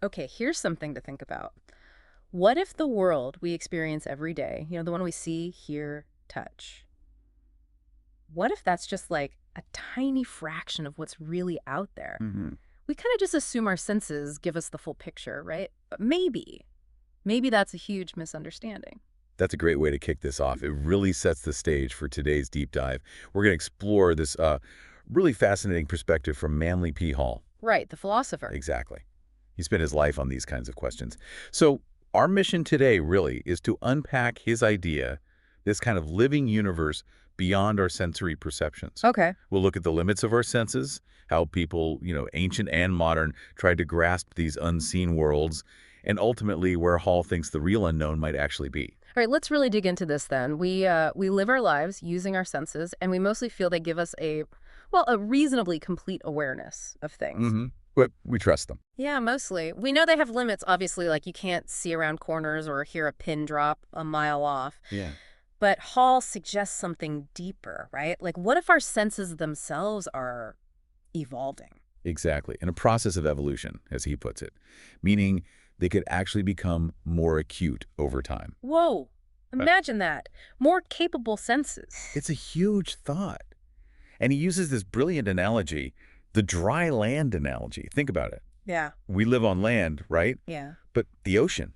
Okay, here's something to think about. What if the world we experience every day, the one we see, hear, touch, what if that's just like a tiny fraction of what's really out there? Hmm. We kind of just assume our senses give us the full picture, right? But maybe that's a huge misunderstanding. That's a great way to kick this off. It really sets the stage for today's deep dive. We're going to explore this really fascinating perspective from Manly P. Hall. Right, the philosopher. Exactly. He spent his life on these kinds of questions. So our mission today really is to unpack his idea, this kind of living universe beyond our sensory perceptions. Okay. We'll look at the limits of our senses, how people, ancient and modern, tried to grasp these unseen worlds, and ultimately where Hall thinks the real unknown might actually be. All right, let's really dig into this then. We live our lives using our senses, and we mostly feel they give us a reasonably complete awareness of things. But we trust them. Yeah, mostly. We know they have limits, obviously, like you can't see around corners or hear a pin drop a mile off. Yeah. But Hall suggests something deeper, right? Like, what if our senses themselves are evolving? Exactly. In a process of evolution, as he puts it, meaning they could actually become more acute over time. Whoa, Uh, imagine that. More capable senses. It's a huge thought. And he uses this brilliant analogy, the dry land analogy. Think about it. Yeah, We live on land, right? yeah. But the ocean,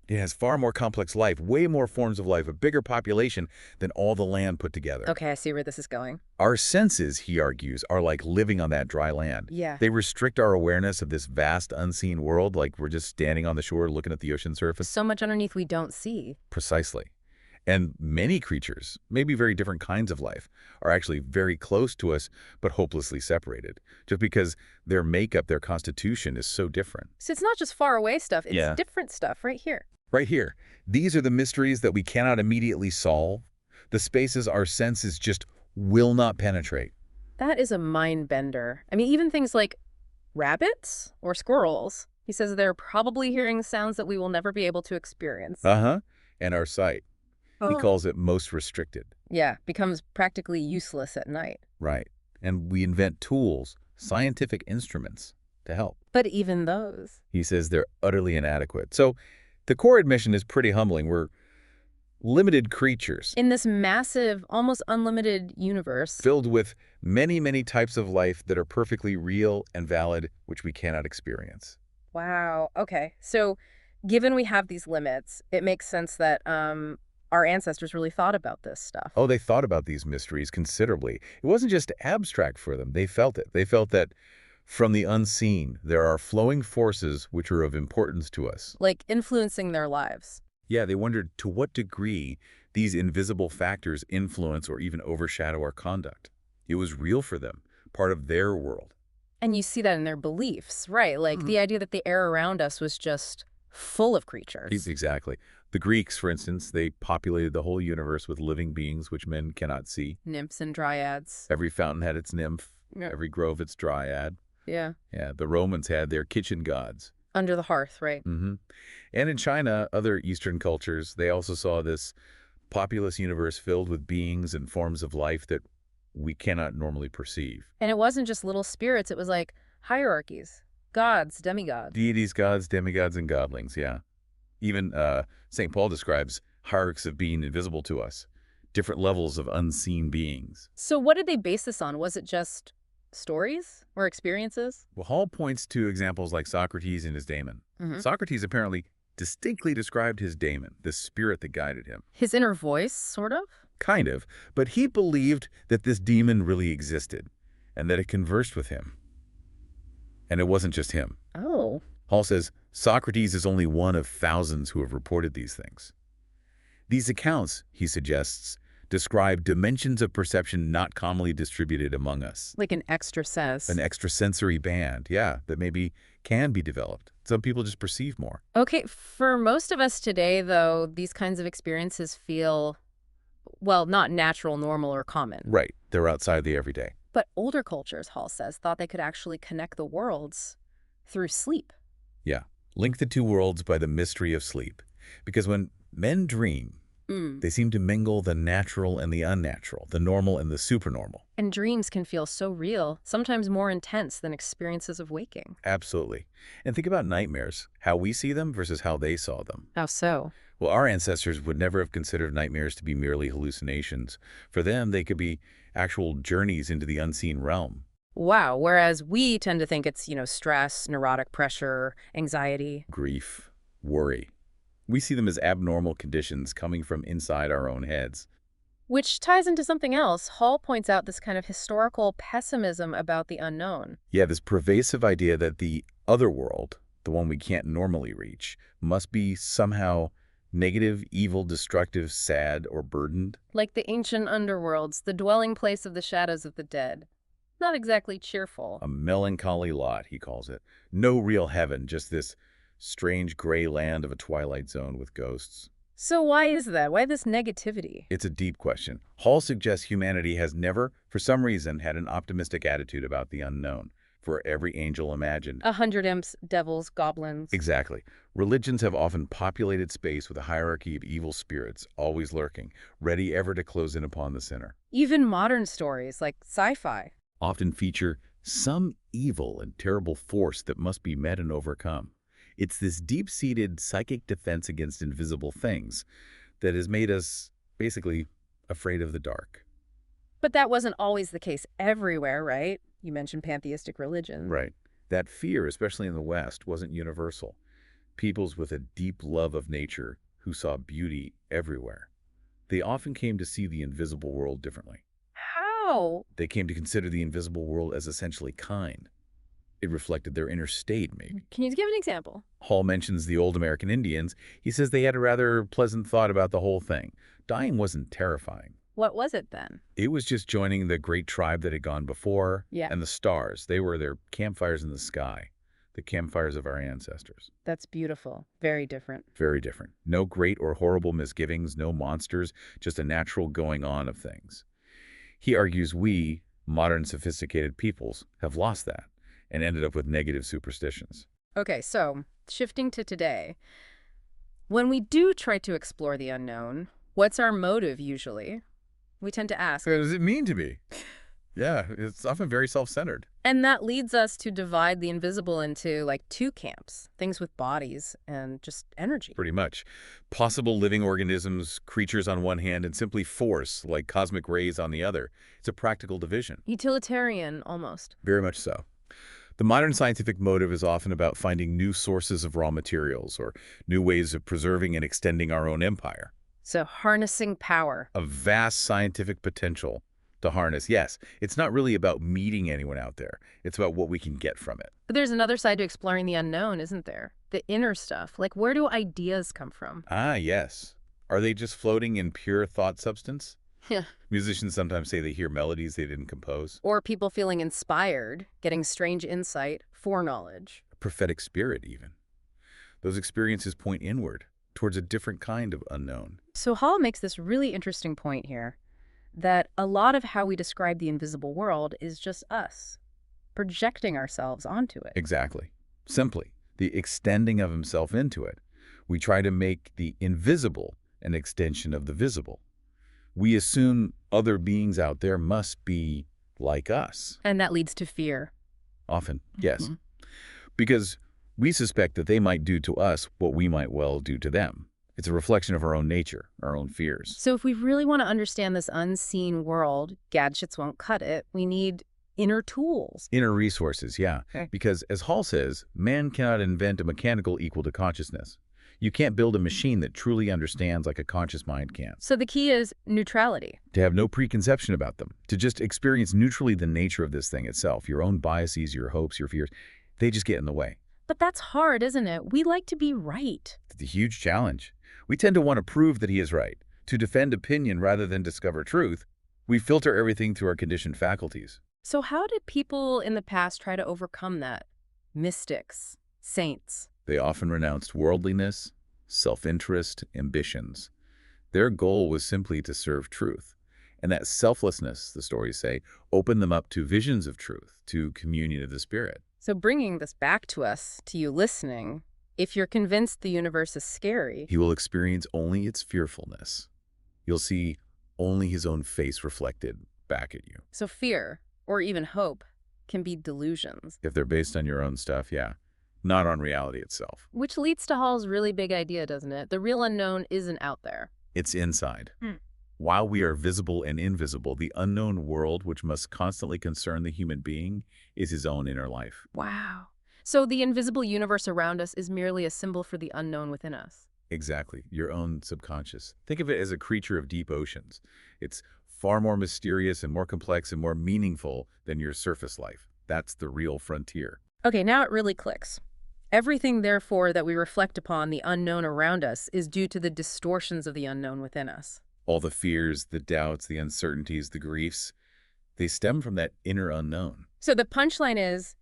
it has far more complex life, way more forms of life, a bigger population than all the land put together. Okay, I see where this is going. Our senses, he argues, are like living on that dry land. Yeah. They restrict our awareness of this vast, unseen world, like we're just standing on the shore looking at the ocean surface. So much underneath we don't see. Precisely. And many creatures, maybe very different kinds of life, are actually very close to us, but hopelessly separated, just because their makeup, their constitution is so different. So it's not just far away stuff, it's Yeah. different stuff right here. Right here, these are the mysteries that we cannot immediately solve, the spaces our senses just will not penetrate. That is a mind bender. I mean, even things like rabbits or squirrels. He says they're probably hearing sounds that we will never be able to experience. Uh-huh. And our sight. He Oh. calls it most restricted. Yeah, becomes practically useless at night. Right. And we invent tools, scientific instruments to help. But even those. He says they're utterly inadequate. So the core admission is pretty humbling. We're limited creatures In this massive, almost unlimited universe. filled with many, many types of life that are perfectly real and valid, which we cannot experience. Wow. Okay. So, given we have these limits, it makes sense that our ancestors really thought about this stuff. Oh, they thought about these mysteries considerably. It wasn't just abstract for them. They felt it. They felt that from the unseen, there are flowing forces which are of importance to us. Like influencing their lives. Yeah, they wondered to what degree these invisible factors influence or even overshadow our conduct. It was real for them, part of their world. And you see that in their beliefs, right? Like the idea that the air around us was just full of creatures. Exactly. The Greeks, for instance, they populated the whole universe with living beings which men cannot see. Nymphs and dryads. Every fountain had its nymph, Yeah. every grove its dryad. Yeah. Yeah, the Romans had their kitchen gods. Under the hearth, right? And in China, other Eastern cultures, they also saw this populous universe filled with beings and forms of life that we cannot normally perceive. And it wasn't just little spirits, it was like hierarchies, gods, demigods. Deities, gods, demigods, and godlings, yeah. Even St. Paul describes hierarchies of being invisible to us, different levels of unseen beings. So what did they base this on? Was it just stories or experiences? Well, Hall points to examples like Socrates and his daemon. Socrates apparently distinctly described his daemon, the spirit that guided him. His inner voice, sort of? Kind of, but he believed that this demon really existed and that it conversed with him. And it wasn't just him. Oh. Hall says Socrates is only one of thousands who have reported these things. These accounts, he suggests, describe dimensions of perception not commonly distributed among us. Like an extra says. An extrasensory band, yeah, that maybe can be developed. Some people just perceive more. Okay, for most of us today, though, these kinds of experiences feel, well, not natural, normal, or common. Right, they're outside the everyday. But older cultures, Hall says, thought they could actually connect the worlds through sleep. Yeah, link the two worlds by the mystery of sleep. Because when men dream, Mm. They seem to mingle the natural and the unnatural, the normal and the supernormal. And dreams can feel so real, sometimes more intense than experiences of waking. Absolutely. And think about nightmares, how we see them versus how they saw them. How so? Well, our ancestors would never have considered nightmares to be merely hallucinations. For them, they could be actual journeys into the unseen realm. Wow, whereas we tend to think it's, stress, neurotic pressure, anxiety. Grief, worry. We see them as abnormal conditions coming from inside our own heads. Which ties into something else. Hall points out this kind of historical pessimism about the unknown. Yeah, this pervasive idea that the other world, the one we can't normally reach, must be somehow negative, evil, destructive, sad, or burdened. Like the ancient underworlds, the dwelling place of the shadows of the dead. Not exactly cheerful. A melancholy lot, he calls it. No real heaven, just this strange gray land of a twilight zone with ghosts. So why is that? Why this negativity? It's a deep question. Hall suggests humanity has never, for some reason, had an optimistic attitude about the unknown, for every angel imagined. 100 imps, devils, goblins. Exactly. Religions have often populated space with a hierarchy of evil spirits, always lurking, ready ever to close in upon the sinner. Even modern stories, like sci-fi. Often feature some evil and terrible force that must be met and overcome. It's this deep-seated psychic defense against invisible things that has made us, basically, afraid of the dark. But that wasn't always the case everywhere, right? You mentioned pantheistic religion. Right. That fear, especially in the West, wasn't universal. Peoples with a deep love of nature who saw beauty everywhere. They often came to see the invisible world differently. How? They came to consider the invisible world as essentially kind. It reflected their inner state, maybe. Can you give an example? Hall mentions the old American Indians. He says they had a rather pleasant thought about the whole thing. Dying wasn't terrifying. What was it then? It was just joining the great tribe that had gone before. Yeah. And the stars. They were their campfires in the sky. The campfires of our ancestors. That's beautiful. Very different. Very different. No great or horrible misgivings, no monsters, just a natural going on of things. He argues we, modern sophisticated peoples, have lost that and ended up with negative superstitions. Okay, so shifting to today. When we do try to explore the unknown, what's our motive usually? We tend to ask. What does it mean to be? Yeah, it's often very self-centered. And that leads us to divide the invisible into like two camps, things with bodies and just energy. Pretty much. Possible living organisms, creatures on one hand, and simply force, like cosmic rays on the other. It's a practical division. Utilitarian, almost. Very much so. The modern scientific motive is often about finding new sources of raw materials or new ways of preserving and extending our own empire. So harnessing power. A vast scientific potential to harness. Yes, it's not really about meeting anyone out there. It's about what we can get from it. But there's another side to exploring the unknown, isn't there? The inner stuff. Like, where do ideas come from? Ah, yes. Are they just floating in pure thought substance? Yeah. Musicians sometimes say they hear melodies they didn't compose. Or people feeling inspired, getting strange insight, foreknowledge. A prophetic spirit, even. Those experiences point inward, towards a different kind of unknown. So Hall makes this really interesting point here, that a lot of how we describe the invisible world is just us, projecting ourselves onto it. Exactly. Simply, the extending of himself into it. We try to make the invisible an extension of the visible. We assume other beings out there must be like us. And that leads to fear. Often, yes. Because we suspect that they might do to us what we might well do to them. It's a reflection of our own nature, our own fears. So if we really want to understand this unseen world, gadgets won't cut it. We need inner tools. Inner resources, yeah. Okay. Because, as Hall says, man cannot invent a mechanical equal to consciousness. You can't build a machine that truly understands like a conscious mind can. So the key is neutrality. To have no preconception about them. To just experience neutrally the nature of this thing itself. Your own biases, your hopes, your fears, they just get in the way. But that's hard, isn't it? We like to be right. It's a huge challenge. We tend to want to prove that he is right. To defend opinion rather than discover truth, we filter everything through our conditioned faculties. So how did people in the past try to overcome that? Mystics, saints. They often renounced worldliness, self-interest, ambitions. Their goal was simply to serve truth. And that selflessness, the stories say, opened them up to visions of truth, to communion of the Spirit. So bringing this back to us, to you listening, if you're convinced the universe is scary, He will experience only its fearfulness. You'll see only his own face reflected back at you. So fear, or even hope, can be delusions. If they're based on your own stuff, yeah. Not on reality itself. Which leads to Hall's really big idea, doesn't it? The real unknown isn't out there. It's inside. Hmm. While we are visible and invisible, the unknown world, which must constantly concern the human being, is his own inner life. Wow. So the invisible universe around us is merely a symbol for the unknown within us. Exactly. Your own subconscious. Think of it as a creature of deep oceans. It's far more mysterious and more complex and more meaningful than your surface life. That's the real frontier. Okay, now it really clicks. Everything, therefore, that we reflect upon the unknown around us is due to the distortions of the unknown within us. All the fears, the doubts, the uncertainties, the griefs, they stem from that inner unknown. So the punchline is,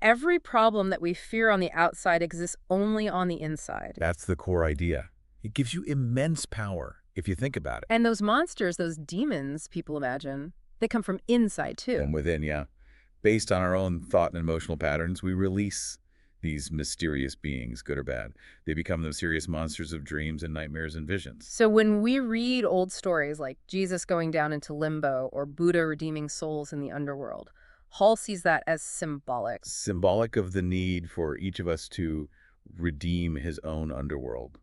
every problem that we fear on the outside exists only on the inside. That's the core idea. It gives you immense power, if you think about it. And those monsters, those demons people imagine, they come from inside too. From within, yeah. Based on our own thought and emotional patterns, we release these mysterious beings, good or bad. They become the serious monsters of dreams and nightmares and visions. So when we read old stories like Jesus going down into limbo or Buddha redeeming souls in the underworld, Hall sees that as symbolic. Symbolic of the need for each of us to redeem his own underworld,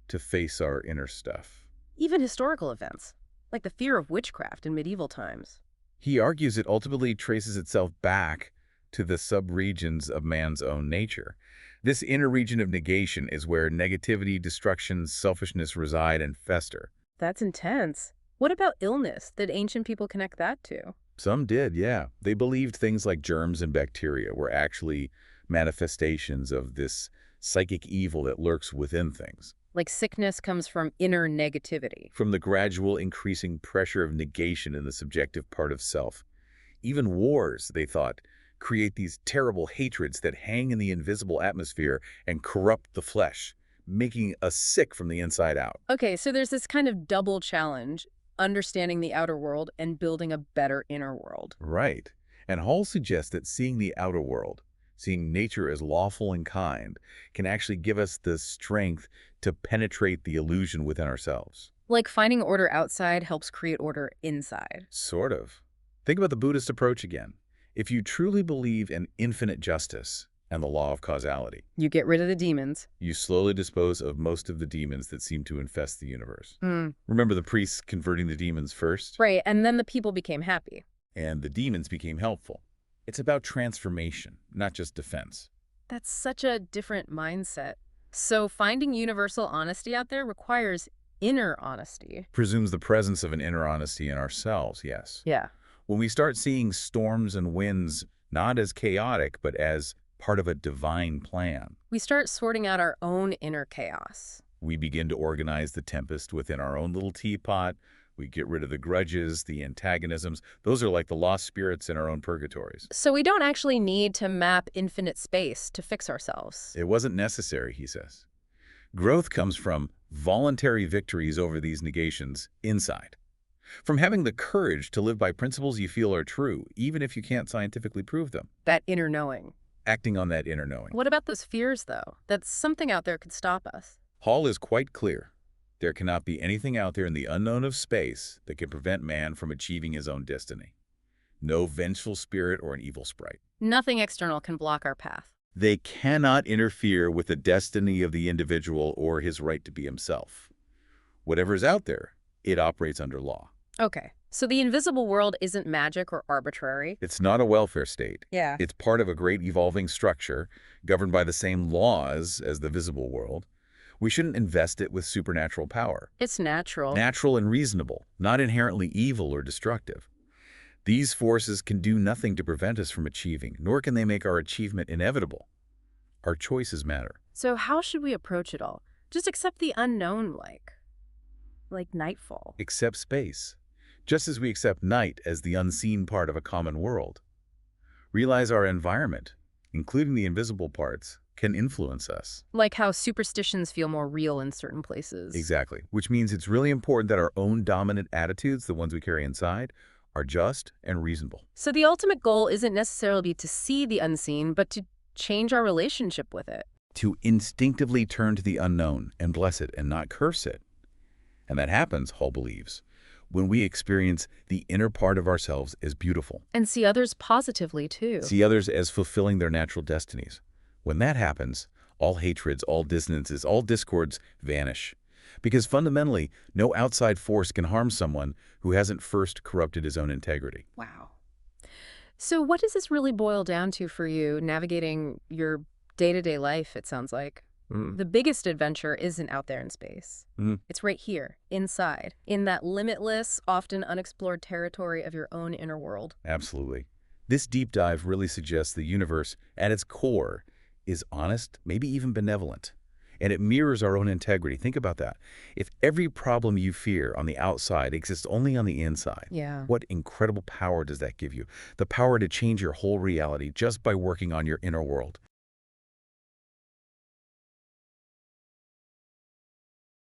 to face our inner stuff. Even historical events, like the fear of witchcraft in medieval times. He argues it ultimately traces itself back to the subregions of man's own nature. This inner region of negation is where negativity, destruction, selfishness reside and fester. That's intense. What about illness? Did ancient people connect that to? Some did, yeah. They believed things like germs and bacteria were actually manifestations of this psychic evil that lurks within things. Like sickness comes from inner negativity. From the gradual increasing pressure of negation in the subjective part of self. Even wars, they thought, create these terrible hatreds that hang in the invisible atmosphere and corrupt the flesh, making us sick from the inside out. Okay, so there's this kind of double challenge, understanding the outer world and building a better inner world. Right. And Hall suggests that seeing the outer world, seeing nature as lawful and kind, can actually give us the strength to penetrate the illusion within ourselves. Like finding order outside helps create order inside. Sort of. Think about the Buddhist approach again. If you truly believe in infinite justice and the law of causality, You get rid of the demons. you slowly dispose of most of the demons that seem to infest the universe. Mm. Remember the priests converting the demons first? Right, and then the people became happy. And the demons became helpful. It's about transformation, not just defense. That's such a different mindset. So finding universal honesty out there requires inner honesty. Presumes the presence of an inner honesty in ourselves, yes. Yeah. When we start seeing storms and winds not as chaotic, but as part of a divine plan, We start sorting out our own inner chaos. we begin to organize the tempest within our own little teapot. We get rid of the grudges, the antagonisms. Those are like the lost spirits in our own purgatories. So we don't actually need to map infinite space to fix ourselves. It wasn't necessary, he says. Growth comes from voluntary victories over these negations inside. From having the courage to live by principles you feel are true, even if you can't scientifically prove them. That inner knowing. Acting on that inner knowing. What about those fears, though? That something out there could stop us. Hall is quite clear. There cannot be anything out there in the unknown of space that can prevent man from achieving his own destiny. No vengeful spirit or an evil sprite. Nothing external can block our path. They cannot interfere with the destiny of the individual or his right to be himself. Whatever is out there, it operates under law. Okay, so the invisible world isn't magic or arbitrary. It's not a welfare state. Yeah. It's part of a great evolving structure governed by the same laws as the visible world. We shouldn't invest it with supernatural power. It's natural. Natural and reasonable, not inherently evil or destructive. These forces can do nothing to prevent us from achieving, nor can they make our achievement inevitable. Our choices matter. So how should we approach it all? Just accept the unknown, like nightfall. Accept space, just as we accept night as the unseen part of a common world. Realize our environment, including the invisible parts, can influence us. Like how superstitions feel more real in certain places. Exactly, which means it's really important that our own dominant attitudes, the ones we carry inside, are just and reasonable. So the ultimate goal isn't necessarily to see the unseen, but to change our relationship with it. To instinctively turn to the unknown and bless it and not curse it. And that happens, Hall believes, when we experience the inner part of ourselves as beautiful, And see others positively, too. see others as fulfilling their natural destinies. When that happens, all hatreds, all dissonances, all discords vanish. Because fundamentally, no outside force can harm someone who hasn't first corrupted his own integrity. Wow. So what does this really boil down to for you navigating your day-to-day life, it sounds like? Mm. The biggest adventure isn't out there in space. Mm. It's right here, inside, in that limitless, often unexplored territory of your own inner world. Absolutely. This deep dive really suggests the universe, at its core, is honest, maybe even benevolent. And it mirrors our own integrity. Think about that. If every problem you fear on the outside exists only on the inside, Yeah. what incredible power does that give you? The power to change your whole reality just by working on your inner world.